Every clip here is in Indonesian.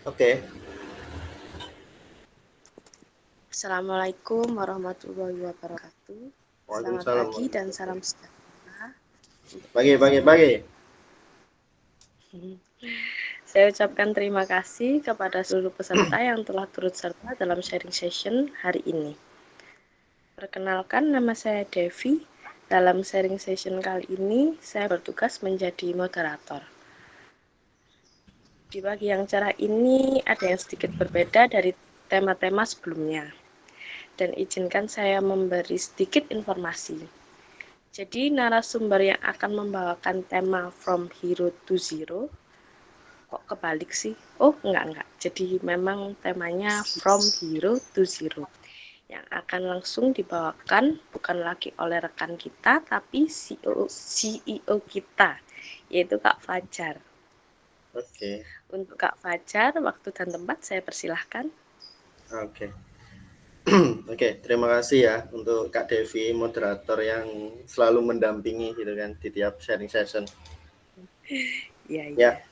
Oke. Assalamualaikum warahmatullahi wabarakatuh. Selamat Waalaikumsalam. pagi dan salam sejahtera. Pagi. Saya ucapkan terima kasih kepada seluruh peserta yang telah turut serta dalam sharing session hari ini. Perkenalkan, nama saya Devi. Dalam sharing session kali ini, saya bertugas menjadi moderator. Di bagian acara ini ada yang sedikit berbeda dari tema-tema sebelumnya. Dan izinkan saya memberi sedikit informasi. Jadi narasumber yang akan membawakan tema From Hero to Zero, kok kebalik sih? Oh, enggak. Jadi memang temanya From Hero to Zero. Yang akan langsung dibawakan bukan lagi oleh rekan kita, tapi CEO kita, yaitu Kak Fajar. Oke. Untuk Kak Fajar, waktu dan tempat saya persilahkan. Oke. Oke, terima kasih ya untuk Kak Devi, moderator yang selalu mendampingi gitu kan di tiap sharing session. Iya. Ya.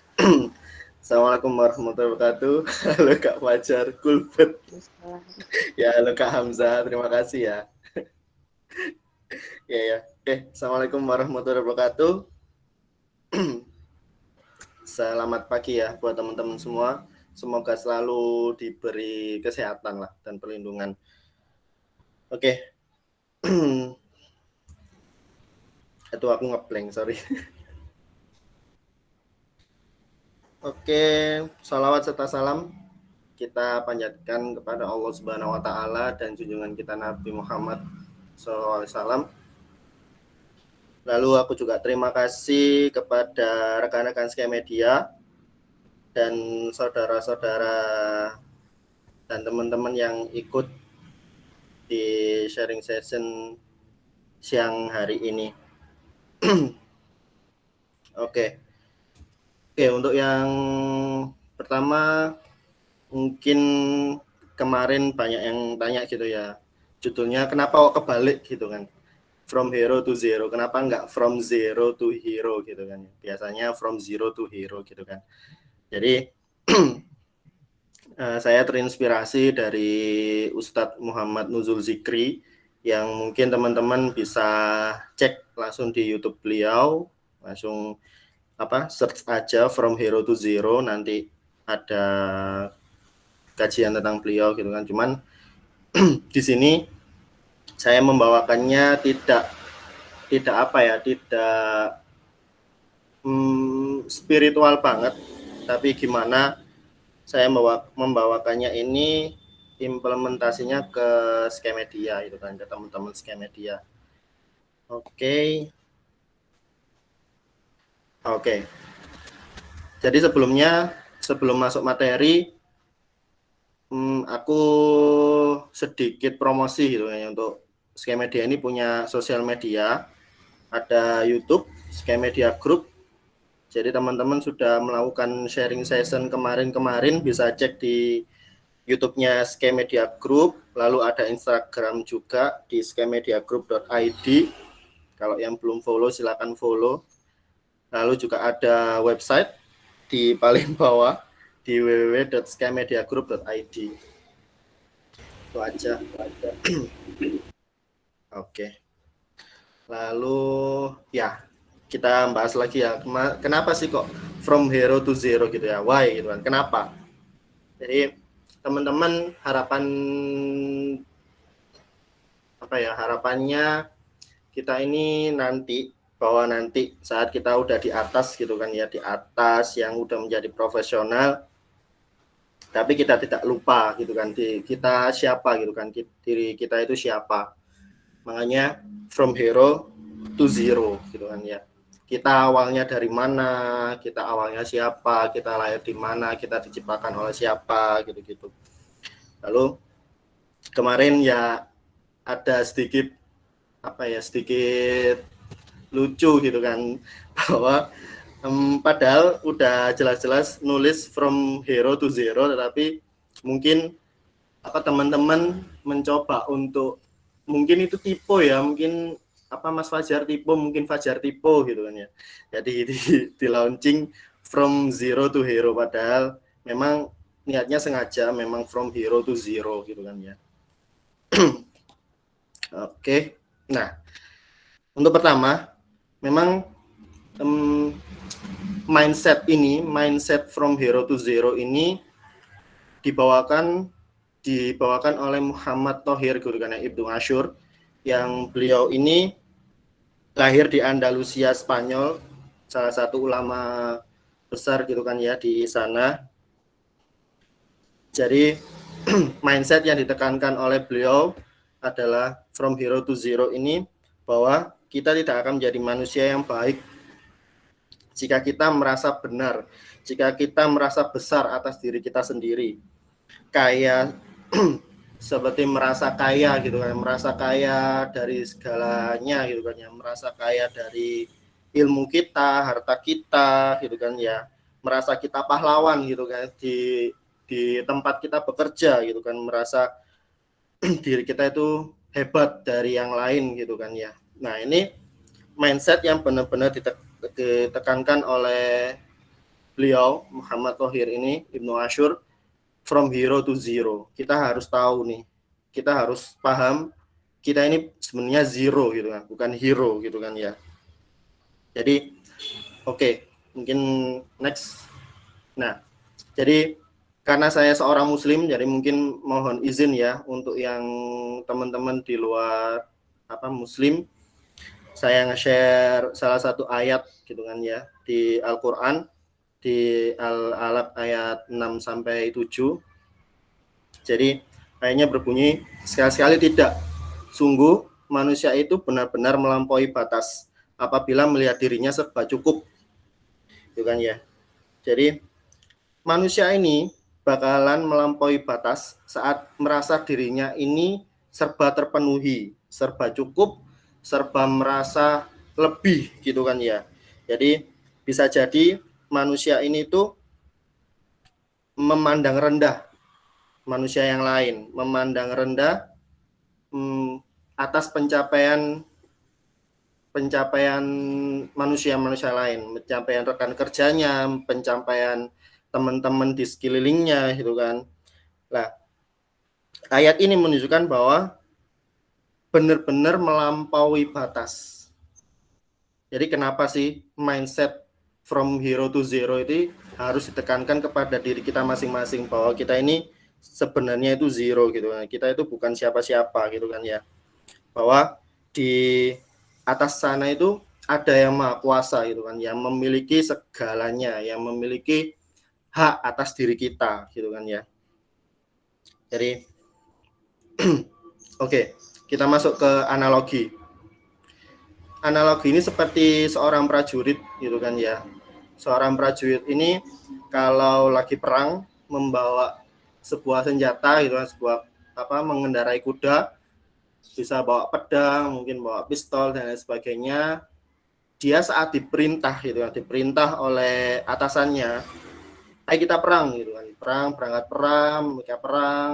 Assalamualaikum warahmatullahi wabarakatuh. Halo Kak Fajar, Kulbet. Ya, halo Kak Hamzah, terima kasih ya. Ya. Oke, Assalamualaikum warahmatullahi wabarakatuh. Selamat pagi ya buat teman-teman semua. Semoga selalu diberi kesehatan lah dan perlindungan. Oke. Itu aku ngeblank, sorry. Oke, salawat serta salam kita panjatkan kepada Allah Subhanahu wa taala dan junjungan kita Nabi Muhammad SAW. Lalu aku juga terima kasih kepada rekan-rekan Sky Media dan saudara-saudara dan teman-teman yang ikut di sharing session siang hari ini. Oke, untuk yang pertama mungkin kemarin banyak yang tanya gitu ya, judulnya kenapa kok kebalik gitu kan, From Hero to Zero, kenapa enggak From Zero to Hero gitu kan, biasanya From Zero to Hero gitu kan. Jadi saya terinspirasi dari Ustadz Muhammad Nuzul Zikri yang mungkin teman-teman bisa cek langsung di YouTube beliau, langsung search aja From Hero to Zero, nanti ada kajian tentang beliau gitu kan. Cuman di sini saya membawakannya tidak spiritual banget, tapi gimana saya membawakannya ini implementasinya ke Sky Media itu kan, ke teman-teman Sky Media. Oke. Jadi sebelum masuk materi, aku sedikit promosi gitu ya, untuk Sky Media ini punya sosial media, ada YouTube Sky Media Group. Jadi teman-teman sudah melakukan sharing session kemarin bisa cek di YouTube-nya Sky Media Group, lalu ada Instagram juga di skymediagroup.id. Kalau yang belum follow silakan follow. Lalu juga ada website di paling bawah di www.skymediagroup.id. Itu aja. Oke. Lalu ya, kita bahas lagi ya, kenapa sih kok From Hero to Zero gitu ya, why gitu kan, kenapa. Jadi teman-teman harapannya kita ini nanti saat kita udah di atas gitu kan ya, di atas yang udah menjadi profesional, tapi kita tidak lupa gitu kan kita siapa gitu kan, diri kita itu siapa. Makanya From Hero to Zero gitu kan ya, kita awalnya dari mana, kita awalnya siapa, kita lahir di mana, kita diciptakan oleh siapa gitu. Lalu kemarin ya ada sedikit lucu gitu kan, bahwa padahal udah jelas-jelas nulis From Hero to Zero, tetapi mungkin teman-teman mencoba untuk, mungkin itu tipe ya, mungkin apa Mas Fajar Tipo, mungkin Fajar Tipo gitu kan ya. Jadi di launching from zero to hero, padahal memang niatnya sengaja memang from hero to zero gitu kan ya. Oke. Nah, untuk pertama memang mindset from hero to zero ini dibawakan oleh Muhammad Thohir gitu kan ya, Ibnu Asyur, yang beliau ini lahir di Andalusia, Spanyol, salah satu ulama besar gitu kan ya di sana. Jadi mindset yang ditekankan oleh beliau adalah from hero to zero ini, bahwa kita tidak akan menjadi manusia yang baik jika kita merasa benar, jika kita merasa besar atas diri kita sendiri, kayak seperti merasa kaya gitu kan, merasa kaya dari segalanya gitu kan ya, merasa kaya dari ilmu kita, harta kita gitu kan ya, merasa kita pahlawan gitu kan di tempat kita bekerja gitu kan, merasa diri kita itu hebat dari yang lain gitu kan ya. Nah, ini mindset yang benar-benar ditekankan oleh beliau Muhammad Thohir ini, Ibnu Asyur, from hero to zero. Kita harus tahu nih, kita harus paham kita ini sebenarnya zero gitu kan, bukan hero gitu kan ya. Jadi oke, mungkin next. Nah, jadi karena saya seorang muslim, jadi mungkin mohon izin ya untuk yang teman-teman di luar muslim, saya nge-share salah satu ayat gitu kan ya di Al-Qur'an, di Al-Alaq ayat 6 sampai 7. Jadi ayatnya berbunyi, sekali-sekali tidak, sungguh manusia itu benar-benar melampaui batas apabila melihat dirinya serba cukup. Gitu kan ya. Jadi manusia ini bakalan melampaui batas saat merasa dirinya ini serba terpenuhi, serba cukup, serba merasa lebih gitu kan ya. Jadi bisa jadi manusia ini tuh memandang rendah manusia yang lain, memandang rendah atas pencapaian manusia lain, pencapaian rekan kerjanya, pencapaian teman-teman di sekelilingnya gitu kan. Nah, ayat ini menunjukkan bahwa benar-benar melampaui batas. Jadi kenapa sih mindset from hero to zero itu harus ditekankan kepada diri kita masing-masing, bahwa kita ini sebenarnya itu zero gitu kan. Kita itu bukan siapa-siapa gitu kan ya. Bahwa di atas sana itu ada yang maha kuasa gitu kan, yang memiliki segalanya, yang memiliki hak atas diri kita gitu kan ya. Jadi oke, kita masuk ke analogi. Analogi ini seperti seorang prajurit gitu kan ya. Seorang prajurit ini kalau lagi perang membawa sebuah senjata gitu kan, mengendarai kuda, bisa bawa pedang, mungkin bawa pistol dan lain sebagainya. Dia saat diperintah gitu kan, diperintah oleh atasannya, ayo kita perang gitu kan, berangkat perang, mereka perang,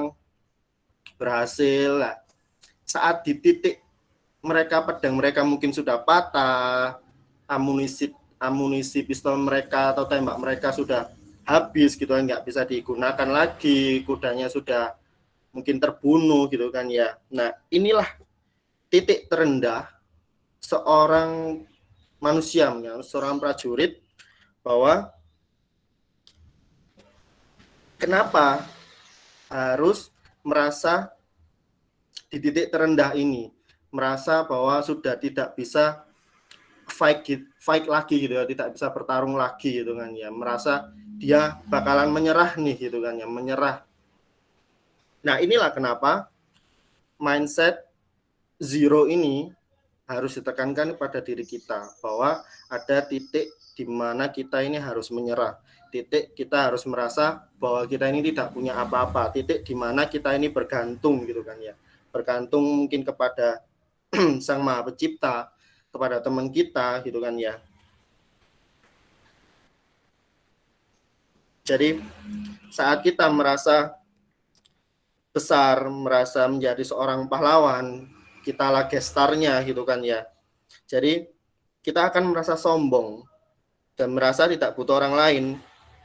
berhasil lah. Saat di titik pedang mereka mungkin sudah patah, amunisi pistol mereka atau tembak mereka sudah habis gitu kan, nggak bisa digunakan lagi, kudanya sudah mungkin terbunuh gitu kan ya. Nah, inilah titik terendah seorang manusia, seorang prajurit, bahwa kenapa harus merasa di titik terendah ini, merasa bahwa sudah tidak bisa fight lagi gitu ya, tidak bisa bertarung lagi gitu kan ya, merasa dia bakalan menyerah nih gitu kan ya, menyerah. Nah, inilah kenapa mindset zero ini harus ditekankan pada diri kita, bahwa ada titik di mana kita ini harus menyerah, titik kita harus merasa bahwa kita ini tidak punya apa-apa, titik di mana kita ini bergantung gitu kan ya, bergantung mungkin kepada Sang Maha Pencipta, kepada teman kita gitu kan ya. Jadi saat kita merasa besar, merasa menjadi seorang pahlawan, kita lah gestarnya gitu kan ya, Jadi kita akan merasa sombong dan merasa tidak butuh orang lain.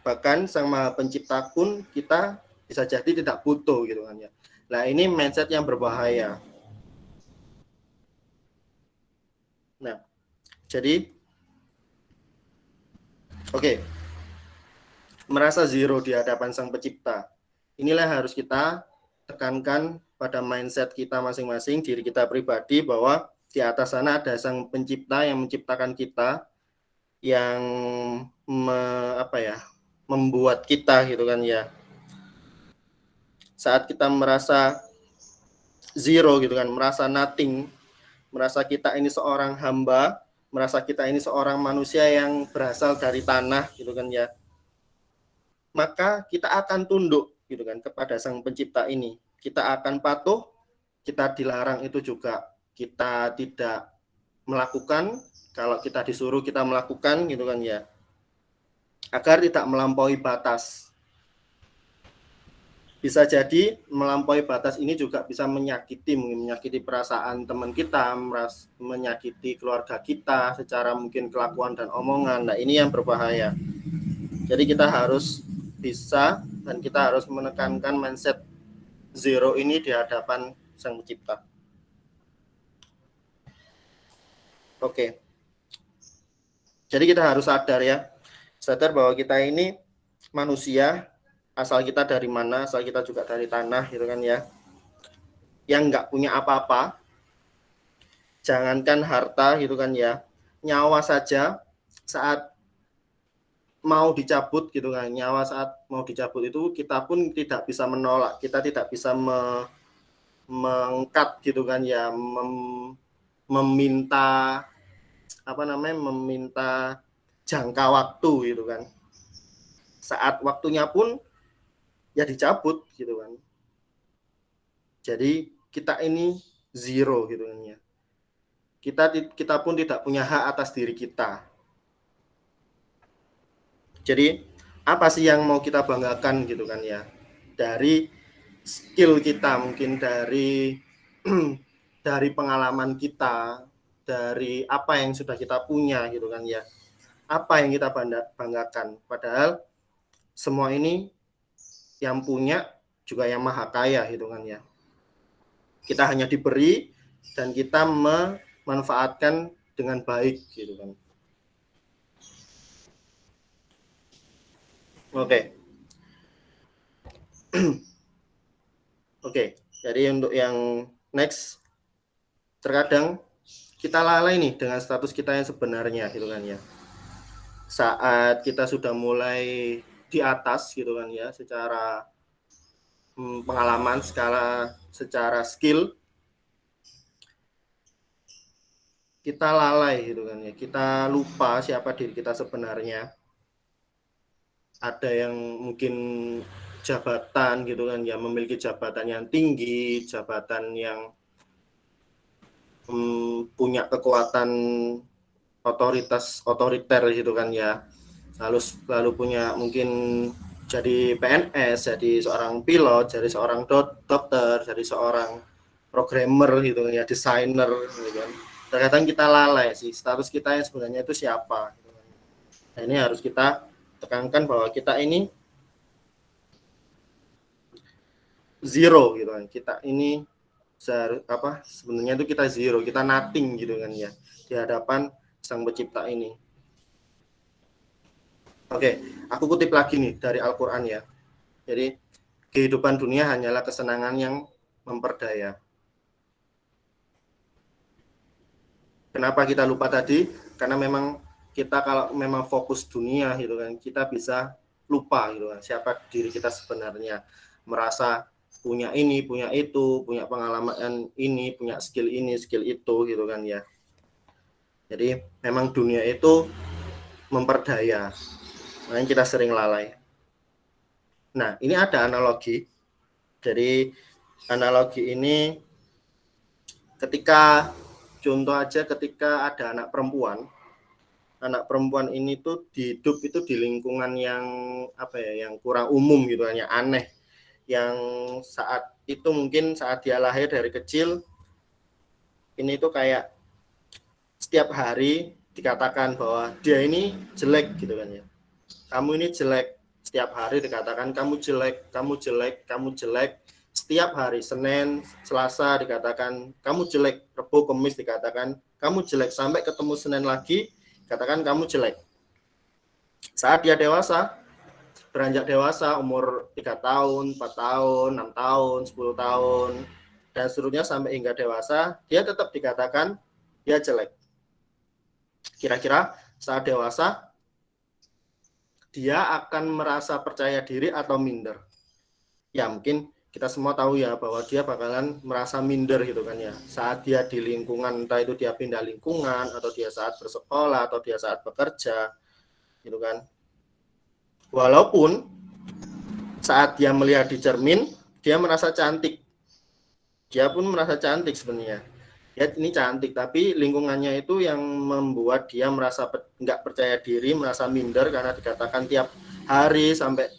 Bahkan Sang Maha Pencipta pun kita bisa jadi tidak butuh gitu kan ya. Nah, ini mindset yang berbahaya. Nah, jadi oke. Merasa zero di hadapan Sang Pencipta. Inilah yang harus kita tekankan pada mindset kita masing-masing, diri kita pribadi, bahwa di atas sana ada Sang Pencipta yang menciptakan kita, yang membuat kita gitu kan ya. Saat kita merasa zero gitu kan, merasa nothing, merasa kita ini seorang hamba, merasa kita ini seorang manusia yang berasal dari tanah gitu kan ya, maka kita akan tunduk gitu kan kepada Sang Pencipta ini. Kita akan patuh, kita dilarang itu juga kita tidak melakukan, kalau kita disuruh kita melakukan gitu kan ya, agar tidak melampaui batas. Bisa jadi melampaui batas ini juga bisa menyakiti perasaan teman kita, menyakiti keluarga kita secara mungkin kelakuan dan omongan. Nah, ini yang berbahaya. Jadi kita harus bisa dan kita harus menekankan mindset zero ini di hadapan Sang Pencipta. Oke. Jadi kita harus sadar bahwa kita ini manusia, asal kita dari mana, asal kita juga dari tanah gitu kan ya, yang nggak punya apa-apa, jangankan harta gitu kan ya, nyawa saja saat mau dicabut gitu kan, nyawa saat mau dicabut itu kita pun tidak bisa menolak, kita tidak bisa mengkat gitu kan ya, meminta meminta jangka waktu gitu kan. Saat waktunya pun ya dicabut gitu kan. Jadi kita ini zero gitu kan ya. Kita pun tidak punya hak atas diri kita. Jadi apa sih yang mau kita banggakan gitu kan ya? Dari skill kita, mungkin dari dari pengalaman kita, dari apa yang sudah kita punya gitu kan ya. Apa yang kita banggakan? Padahal semua ini yang punya juga yang maha kaya gitu kan ya. Kita hanya diberi dan kita memanfaatkan dengan baik gitu kan. Oke. Oke, jadi untuk yang next, terkadang kita lalai nih dengan status kita yang sebenarnya gitu kan ya. Saat kita sudah mulai di atas gitu kan ya, secara pengalaman, secara skill, kita lalai gitu kan ya, kita lupa siapa diri kita sebenarnya. Ada yang mungkin jabatan gitu kan ya, memiliki jabatan yang tinggi, jabatan yang punya kekuatan otoriter gitu kan ya, lalu punya mungkin jadi PNS, jadi seorang pilot, jadi seorang dokter, jadi seorang programmer gitu kan ya, desainer gitu kan. Terkadang kita lalai sih status kita yang sebenarnya itu siapa gitu kan. Nah, ini harus kita tekankan bahwa kita ini zero gitu kan. Kita ini sebenarnya itu kita zero, kita nothing gitu kan ya di hadapan Sang Pencipta ini. Oke, aku kutip lagi nih dari Al-Qur'an ya. Jadi kehidupan dunia hanyalah kesenangan yang memperdaya. Kenapa kita lupa tadi? Karena memang kita kalau memang fokus dunia gitu kan, kita bisa lupa gitu kan siapa diri kita sebenarnya. Merasa punya ini, punya itu, punya pengalaman ini, punya skill ini, skill itu gitu kan ya. Jadi memang dunia itu memperdaya. Makanya kita sering lalai. Nah, ini ada analogi. Jadi analogi ini ketika ketika ada anak perempuan ini tuh hidup itu di lingkungan yang yang kurang umum gitu, hanya aneh, yang saat itu mungkin saat dia lahir dari kecil ini tuh kayak setiap hari dikatakan bahwa dia ini jelek gitu kan ya. Kamu ini jelek, setiap hari dikatakan kamu jelek, kamu jelek, kamu jelek. Setiap hari Senin, Selasa dikatakan kamu jelek, Rabu, Kamis dikatakan kamu jelek, sampai ketemu Senin lagi katakan kamu jelek. Saat dia dewasa, beranjak dewasa, umur 3 tahun, 4 tahun, 6 tahun, 10 tahun, dan seterusnya sampai hingga dewasa, dia tetap dikatakan dia jelek. Kira-kira saat dewasa, dia akan merasa percaya diri atau minder? Ya mungkin kita semua tahu ya bahwa dia bakalan merasa minder gitu kan ya. Saat dia di lingkungan, entah itu dia pindah lingkungan, atau dia saat bersekolah, atau dia saat bekerja, gitu kan. Walaupun saat dia melihat di cermin, dia merasa cantik. Dia pun merasa cantik sebenarnya. Ya ini cantik, tapi lingkungannya itu yang membuat dia merasa nggak percaya diri, merasa minder karena dikatakan tiap hari sampai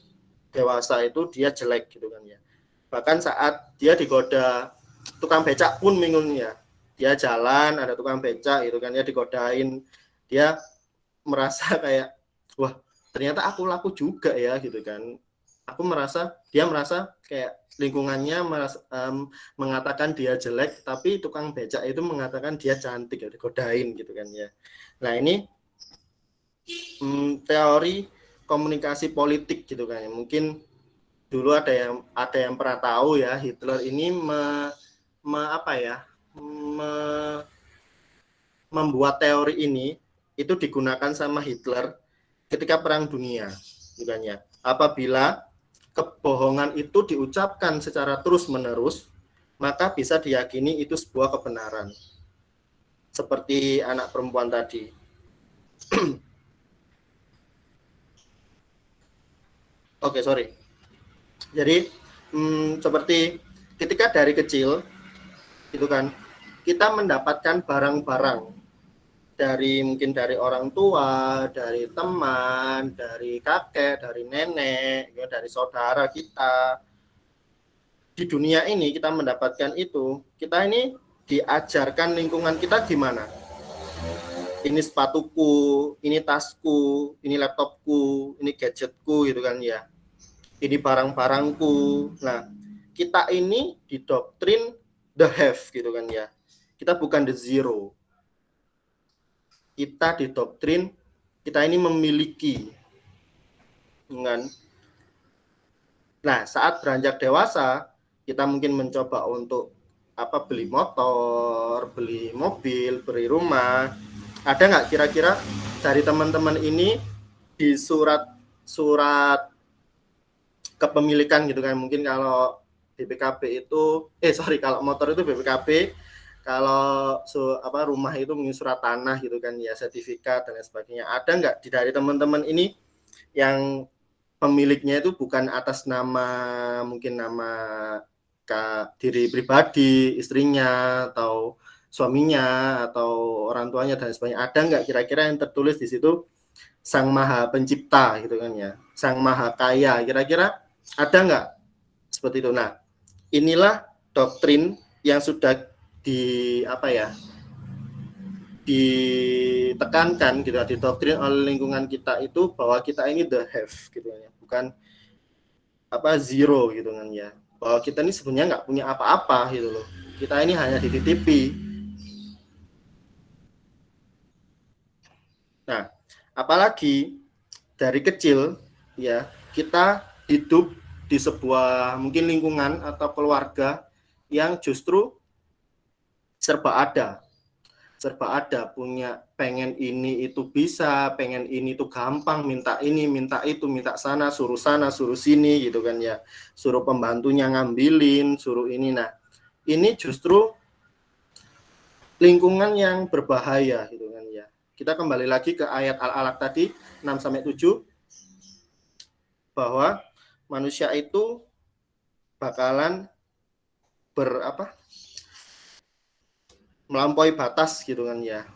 dewasa itu dia jelek gitu kan ya. Bahkan saat dia digoda tukang becak pun bingung ya. Dia jalan, ada tukang becak gitu kan ya, digodain. Dia merasa kayak, wah ternyata aku laku juga ya gitu kan. Dia merasa kayak lingkungannya mengatakan dia jelek, tapi tukang becak itu mengatakan dia cantik, ya, digodain gitu kan ya. Nah ini teori komunikasi politik gitu kan ya. Mungkin dulu ada yang pernah tahu ya, Hitler ini membuat teori ini itu digunakan sama Hitler ketika Perang Dunia, bukannya. Apabila kebohongan itu diucapkan secara terus-menerus, maka bisa diyakini itu sebuah kebenaran. Seperti anak perempuan tadi. Oke, sorry. Jadi seperti ketika dari kecil itu kan kita mendapatkan barang-barang mungkin dari orang tua, dari teman, dari kakek, dari nenek, ya, dari saudara kita. Di dunia ini kita mendapatkan itu, kita ini diajarkan lingkungan kita gimana. Ini sepatuku, ini tasku, ini laptopku, ini gadgetku gitu kan ya. Ini barang-barangku. Nah, kita ini didoktrin the have gitu kan ya. Kita bukan the zero. Kita didoktrin kita ini memiliki. Kan? Nah, saat beranjak dewasa, kita mungkin mencoba untuk beli motor, beli mobil, beli rumah. Ada nggak kira-kira dari teman-teman ini di surat kepemilikan gitu kan? Mungkin kalau BPKB itu kalau motor itu BPKB, kalau rumah itu mungkin surat tanah gitu kan ya, sertifikat dan lain sebagainya. Ada nggak dari teman-teman ini yang pemiliknya itu bukan atas nama diri pribadi, istrinya atau suaminya atau orang tuanya dan sebagainya? Ada nggak kira-kira yang tertulis di situ Sang Maha Pencipta gitu kan ya, Sang Maha Kaya, kira-kira ada nggak seperti itu? Nah, inilah doktrin yang sudah ditekankan gitu, didoktrin oleh lingkungan kita itu bahwa kita ini the have gitu ya, bukan zero gitu kan ya, bahwa kita ini sebenarnya nggak punya apa-apa gitu loh, kita ini hanya dititipi. Nah, apalagi dari kecil ya kita hidup di sebuah mungkin lingkungan atau keluarga yang justru serba ada, punya pengen ini itu bisa, pengen ini tuh gampang, minta ini, minta itu, minta sana, suruh sini gitu kan ya, suruh pembantunya ngambilin, suruh ini. Nah, ini justru lingkungan yang berbahaya gitu kan ya. Kita kembali lagi ke ayat Al-Alaq tadi 6-7 bahwa manusia itu bakalan melampaui batas gitu kan ya,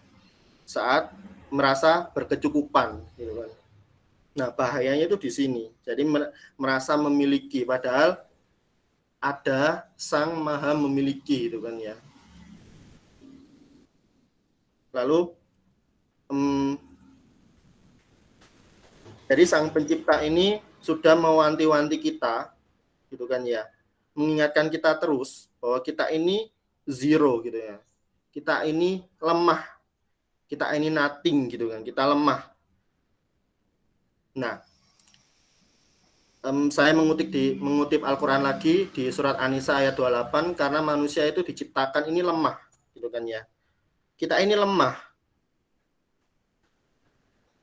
saat merasa berkecukupan gitu kan. Nah, bahayanya itu di sini. Jadi merasa memiliki padahal ada Sang Maha Memiliki gitu kan ya. Lalu Jadi sang pencipta ini sudah mewanti-wanti kita, gitu kan ya, mengingatkan kita terus bahwa kita ini zero gitu ya, kita ini lemah, kita ini nothing gitu kan, kita lemah. Nah, saya mengutip Al-Quran lagi di surat An-Nisa ayat 28, karena manusia itu diciptakan ini lemah, gitu kan ya. Kita ini lemah.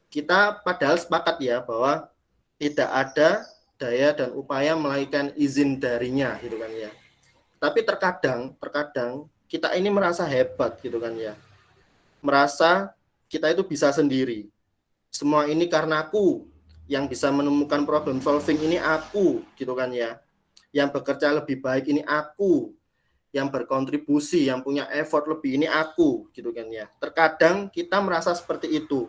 Kita padahal sepakat ya bahwa tidak ada daya dan upaya melakukan izin darinya, gitu kan ya. Tapi terkadang kita ini merasa hebat, gitu kan ya. Merasa kita itu bisa sendiri. Semua ini karena aku, yang bisa menemukan problem solving ini aku, gitu kan ya. Yang bekerja lebih baik ini aku, yang berkontribusi, yang punya effort lebih ini aku, gitu kan ya. Terkadang kita merasa seperti itu.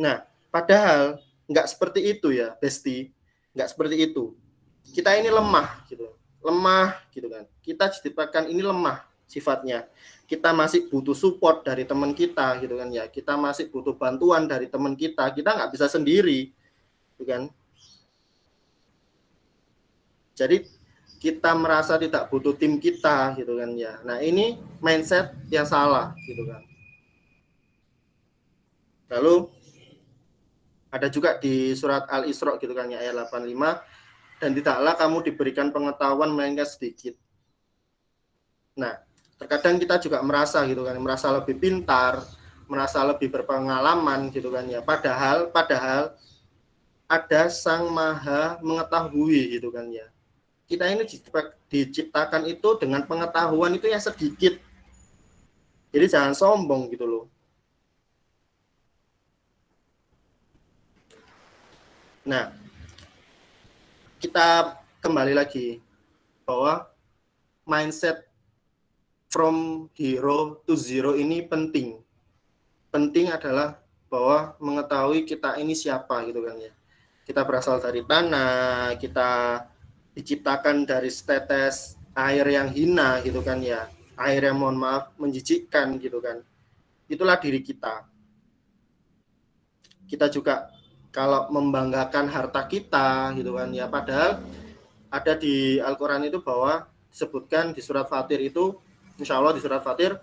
Nah, padahal nggak seperti itu ya, Besti. Nggak seperti itu. Kita ini lemah, gitu. Lemah, gitu kan. Kita diciptakan ini lemah sifatnya. Kita masih butuh support dari teman kita, gitu kan ya. Kita masih butuh bantuan dari teman kita. Kita nggak bisa sendiri, gitu kan. Jadi kita merasa tidak butuh tim kita, gitu kan ya. Nah, ini mindset yang salah, gitu kan. Lalu ada juga di surat Al-Isra gitu kan ya, ayat 85, dan tidaklah kamu diberikan pengetahuan melainkan sedikit. Nah, terkadang kita juga merasa gitu kan, merasa lebih pintar, merasa lebih berpengalaman gitu kan ya. Padahal ada Sang Maha mengetahui gitu kan ya. Kita ini diciptakan itu dengan pengetahuan itu yang sedikit. Jadi jangan sombong gitu loh. Nah, kita kembali lagi bahwa mindset from hero to zero ini penting. Penting adalah bahwa mengetahui kita ini siapa gitu kan ya. Kita berasal dari tanah, kita diciptakan dari setetes air yang hina gitu kan ya. Air yang mohon maaf menjijikkan gitu kan. Itulah diri kita. Kita juga kalau membanggakan harta kita gitu kan ya, padahal ada di Al-Quran itu bahwa disebutkan di surat Fatir itu, insya Allah di surat Fatir,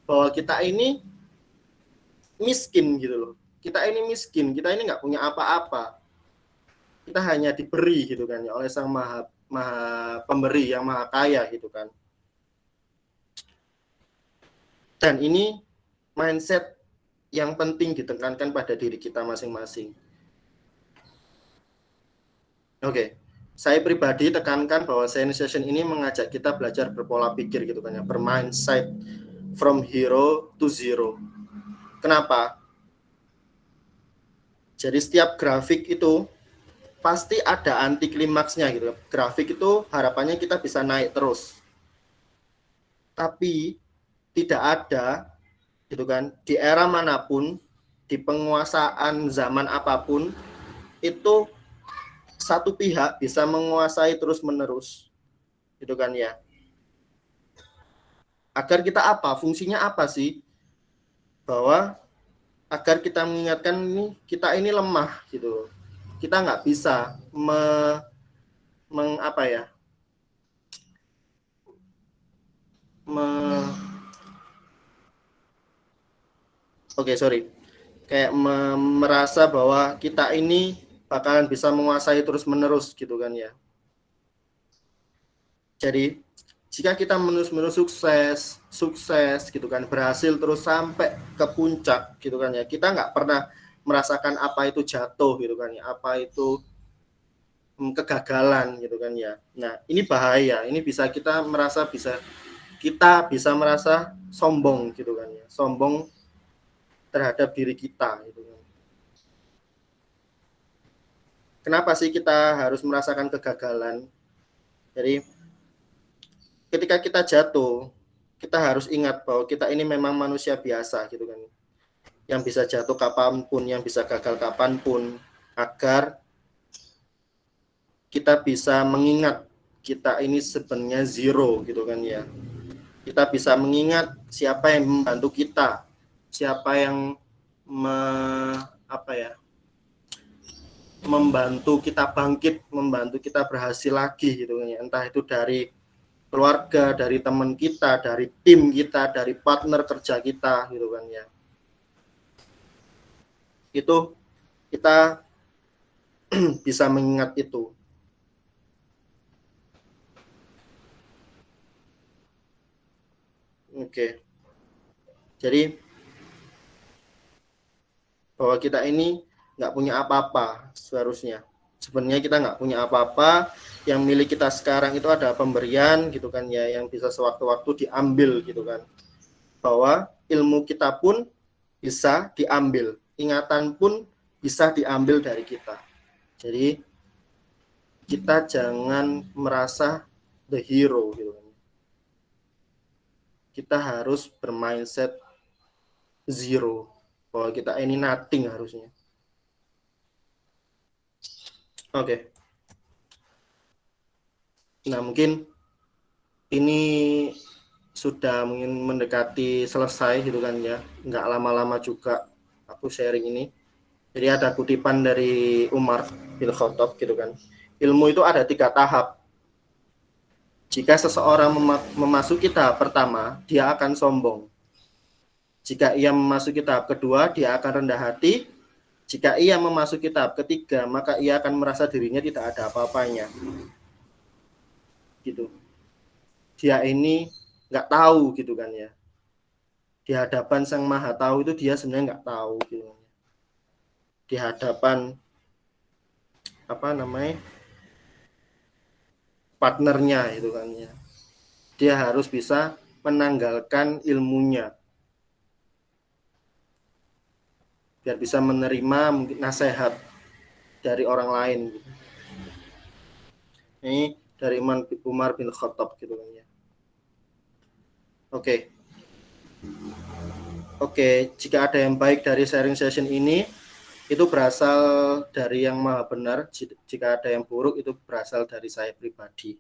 bahwa kita ini miskin gitu loh. Kita ini miskin, kita ini nggak punya apa-apa. Kita hanya diberi gitu kan ya oleh Sang Maha Pemberi yang Maha Kaya gitu kan. Dan ini mindset yang penting ditekankan pada diri kita masing-masing. Oke, saya pribadi tekankan bahwa science session ini mengajak kita belajar berpola pikir gitu kan ya, bermindset from hero to zero. Kenapa? Jadi setiap grafik itu pasti ada anti klimaksnya gitu. Grafik itu harapannya kita bisa naik terus. Tapi tidak ada gitu kan, di era manapun, di penguasaan zaman apapun, itu satu pihak bisa menguasai terus-menerus. Gitu kan ya. Agar kita apa? Fungsinya apa sih? Bahwa agar kita mengingatkan ini, kita ini lemah gitu. Kita nggak bisa kayak merasa bahwa kita ini bakalan bisa menguasai terus-menerus gitu kan ya. Jadi jika kita menerus-menerus sukses gitu kan, berhasil terus sampai ke puncak gitu kan ya, kita nggak pernah merasakan apa itu jatuh gitu kan ya, apa itu kegagalan gitu kan ya. Nah ini bahaya, ini kita bisa merasa sombong gitu kan ya, sombong terhadap diri kita gitu kan. Kenapa sih kita harus merasakan kegagalan? Jadi ketika kita jatuh, kita harus ingat bahwa kita ini memang manusia biasa gitu kan, yang bisa jatuh kapanpun, yang bisa gagal kapanpun, agar kita bisa mengingat kita ini sebenarnya zero gitu kan ya. Kita bisa mengingat siapa yang membantu kita siapa yang membantu kita bangkit, membantu kita berhasil lagi gitu kan ya. Entah itu dari keluarga, dari teman kita, dari tim kita, dari partner kerja kita gitu kan ya. Itu kita bisa mengingat itu. Oke. Jadi bahwa kita ini nggak punya apa-apa seharusnya. Sebenarnya kita nggak punya apa-apa. Yang milik kita sekarang itu ada pemberian gitu kan ya, yang bisa sewaktu-waktu diambil gitu kan. Bahwa ilmu kita pun bisa diambil, ingatan pun bisa diambil dari kita. Jadi kita jangan merasa the hero gitu kan. Kita harus bermindset zero, bahwa kita ini nothing harusnya. Oke. Nah, mungkin ini sudah mungkin mendekati selesai gitu kan ya. Nggak lama-lama juga aku sharing ini. Jadi ada kutipan dari Umar bin Khattab gitu kan. Ilmu itu ada 3 tahap. Jika seseorang memasuki tahap pertama, dia akan sombong. Jika ia memasuki tahap kedua, dia akan rendah hati. Jika ia memasuki tahap ketiga, maka ia akan merasa dirinya tidak ada apa-apanya. Gitu. Dia ini nggak tahu gitu kan ya. Di hadapan Sang Maha Tahu itu dia sebenarnya nggak tahu gitu. Di hadapan partnernya itu kan ya. Dia harus bisa menanggalkan ilmunya. Biar bisa menerima mungkin nasihat dari orang lain. Gitu. Ini dari Umar bin Khattab gitu kan ya. Oke, jika ada yang baik dari sharing session ini, itu berasal dari yang maha benar. Jika ada yang buruk, itu berasal dari saya pribadi.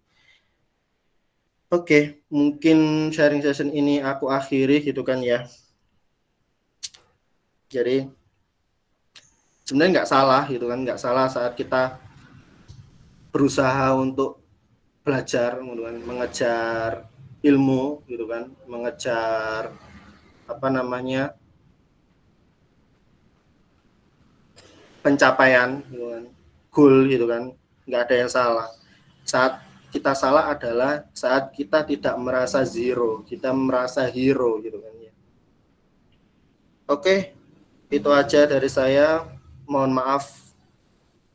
Oke, mungkin sharing session ini aku akhiri gitu kan ya. Jadi sebenarnya nggak salah gitu kan, nggak salah saat kita berusaha untuk belajar, mengejar ilmu gitu kan, mengejar pencapaian gitu kan, goal gitu kan, nggak ada yang salah. Saat kita salah adalah saat kita tidak merasa zero, kita merasa hero gitu kan ya. Oke, itu aja dari saya. Mohon maaf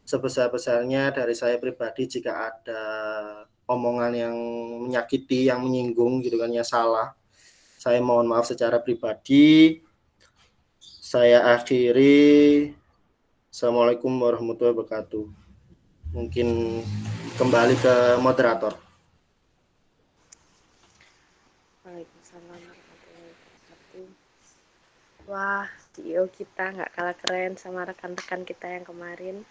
sebesar-besarnya dari saya pribadi jika ada omongan yang menyakiti, yang menyinggung gitu kan ya, salah. Saya mohon maaf secara pribadi. Saya akhiri. Assalamualaikum warahmatullahi wabarakatuh. Mungkin kembali ke moderator. Waalaikumsalam warahmatullahi wabarakatuh. Wah, CEO kita nggak kalah keren sama rekan-rekan kita yang kemarin.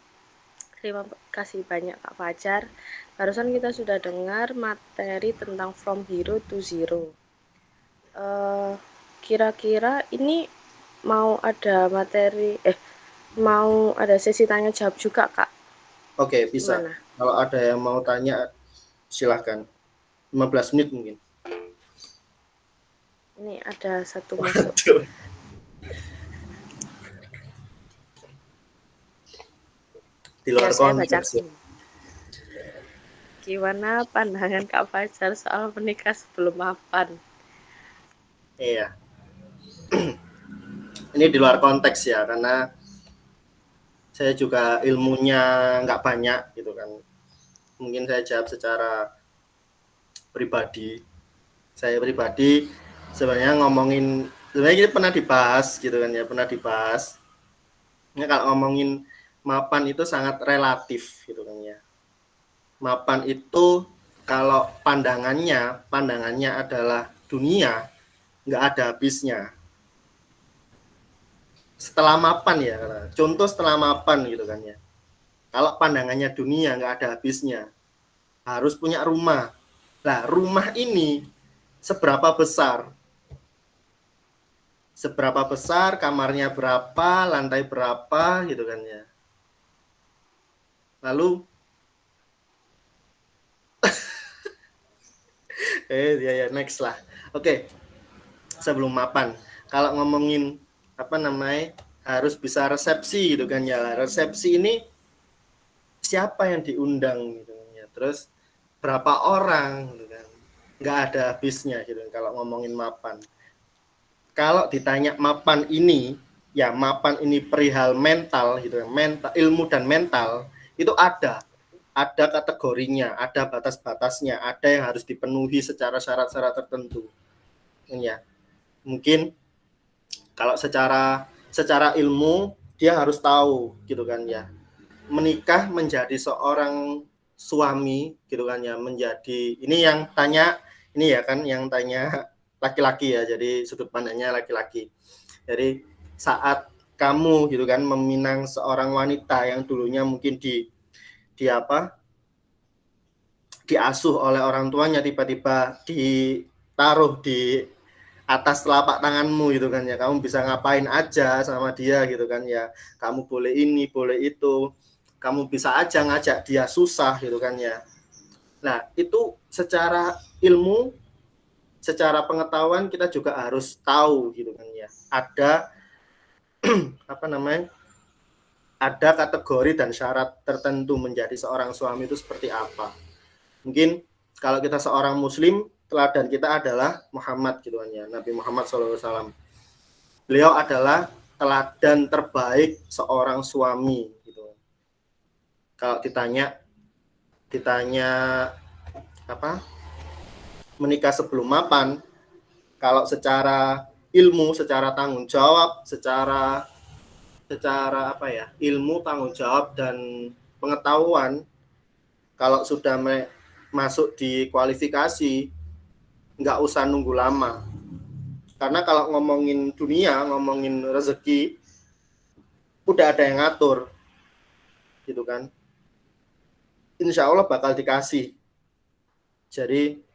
Terima kasih banyak Kak Fajar. Barusan kita sudah dengar materi tentang From Hero to Zero. Kira-kira ini mau ada mau ada sesi tanya jawab juga Kak? Oke, bisa. Gimana? Kalau ada yang mau tanya, silahkan. 15 menit mungkin. Ini ada satu masuk. Di luar konteks. Gimana pandangan Kak Fajar soal menikah sebelum mapan? Iya. Ini di luar konteks ya, karena saya juga ilmunya nggak banyak gitu kan. Mungkin saya jawab secara pribadi. Saya pribadi sebenarnya sebenarnya ini pernah dibahas gitu kan ya, pernah dibahas. Ini kalau ngomongin mapan itu sangat relatif gitu kan ya. Mapan itu kalau pandangannya adalah dunia, nggak ada habisnya. Setelah mapan ya, contoh setelah mapan gitu kan ya. Kalau pandangannya dunia nggak ada habisnya, harus punya rumah. Nah, rumah ini seberapa besar? seberapa besar, kamarnya berapa, lantai berapa gitu kan ya. Lalu ya ya next lah. Oke, sebelum mapan. Kalau ngomongin apa namanya harus bisa resepsi gitu kan ya. Resepsi ini siapa yang diundang gitu kan ya. Terus berapa orang gitu kan. Nggak ada habisnya gitu kalau ngomongin mapan. Kalau ditanya mapan ini, ya mapan ini perihal mental gitu, mental, ilmu dan mental itu ada kategorinya, ada batas-batasnya, ada yang harus dipenuhi secara syarat-syarat tertentu. Ya, mungkin kalau secara ilmu dia harus tahu gitu kan ya. Menikah menjadi seorang suami gitu kan ya, menjadi ini yang tanya ini ya kan yang tanya laki-laki ya, jadi sudut pandangnya laki-laki. Jadi saat kamu gitu kan meminang seorang wanita yang dulunya mungkin di apa diasuh oleh orang tuanya, tiba-tiba ditaruh di atas telapak tanganmu gitu kan ya, kamu bisa ngapain aja sama dia gitu kan ya, kamu boleh ini boleh itu, kamu bisa aja ngajak dia susah gitu kan ya. Nah itu secara ilmu, secara pengetahuan kita juga harus tahu gitu kan ya, ada apa namanya, ada kategori dan syarat tertentu menjadi seorang suami itu seperti apa. Mungkin kalau kita seorang muslim, teladan kita adalah Muhammad gitu kan ya, Nabi Muhammad SAW. Beliau adalah teladan terbaik seorang suami gitu. Kalau ditanya apa? Menikah sebelum mapan, kalau secara ilmu, secara tanggung jawab, secara apa ya? Ilmu, tanggung jawab dan pengetahuan, kalau sudah masuk di kualifikasi, nggak usah nunggu lama. Karena kalau ngomongin dunia, ngomongin rezeki, udah ada yang ngatur, gitu kan. Insya Allah bakal dikasih. Jadi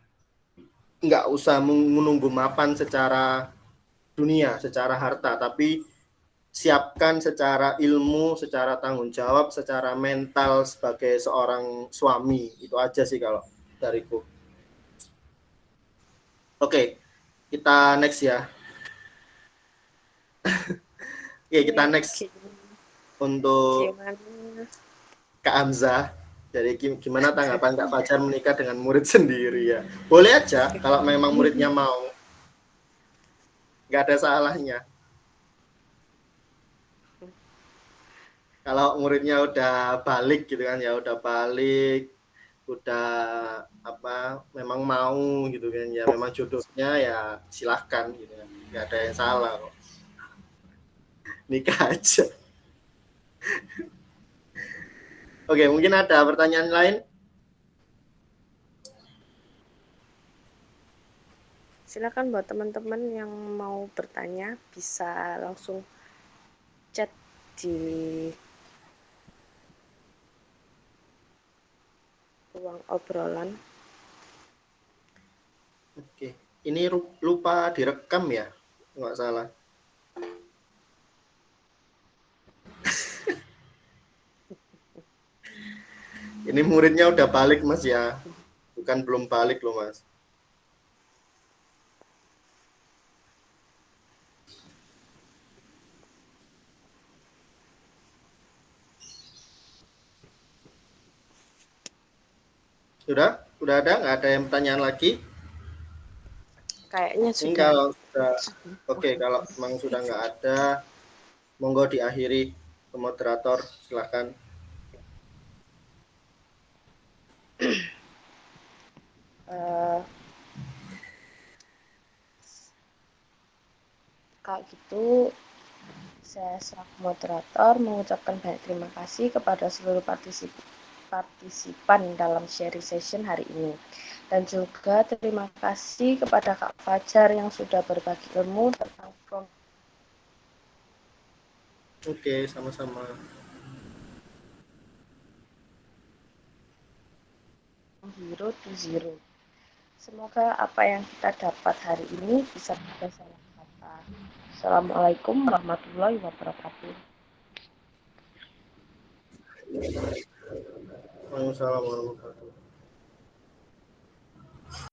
nggak usah menunggu mapan secara dunia, secara harta, tapi siapkan secara ilmu, secara tanggung jawab, secara mental sebagai seorang suami. Itu aja sih kalau dariku. Oke, kita next ya. Oke, kita next untuk Kak Hamzah. Jadi gimana tanggapan Kak Fajar menikah dengan murid sendiri ya? Boleh aja kalau memang muridnya mau. Nggak ada salahnya. Kalau muridnya udah balik gitu kan ya, udah balik, udah apa, memang mau gitu kan ya, memang jodohnya ya silahkan gitu kan. Nggak ada yang salah kok. Nikah aja. Oke, mungkin ada pertanyaan lain? Silakan buat teman-teman yang mau bertanya bisa langsung chat di ruang obrolan. Oke, ini lupa direkam ya, nggak salah. Ini muridnya udah balik Mas ya, bukan belum balik loh Mas. Udah ada, nggak ada yang pertanyaan lagi? Kayaknya Ini sudah. kalau sudah, oke, kalau memang sudah nggak ada, monggo diakhiri, moderator silakan. Kalau gitu saya selaku moderator mengucapkan banyak terima kasih kepada seluruh partisipan dalam sharing session hari ini. Dan juga terima kasih kepada Kak Fajar yang sudah berbagi ilmu tentang from Oke, sama-sama. hero to zero. Semoga apa yang kita dapat hari ini bisa kita salah kata Wassalamualaikum warahmatullahi wabarakatuh. Waalaikumsalam warahmatullahi wabarakatuh.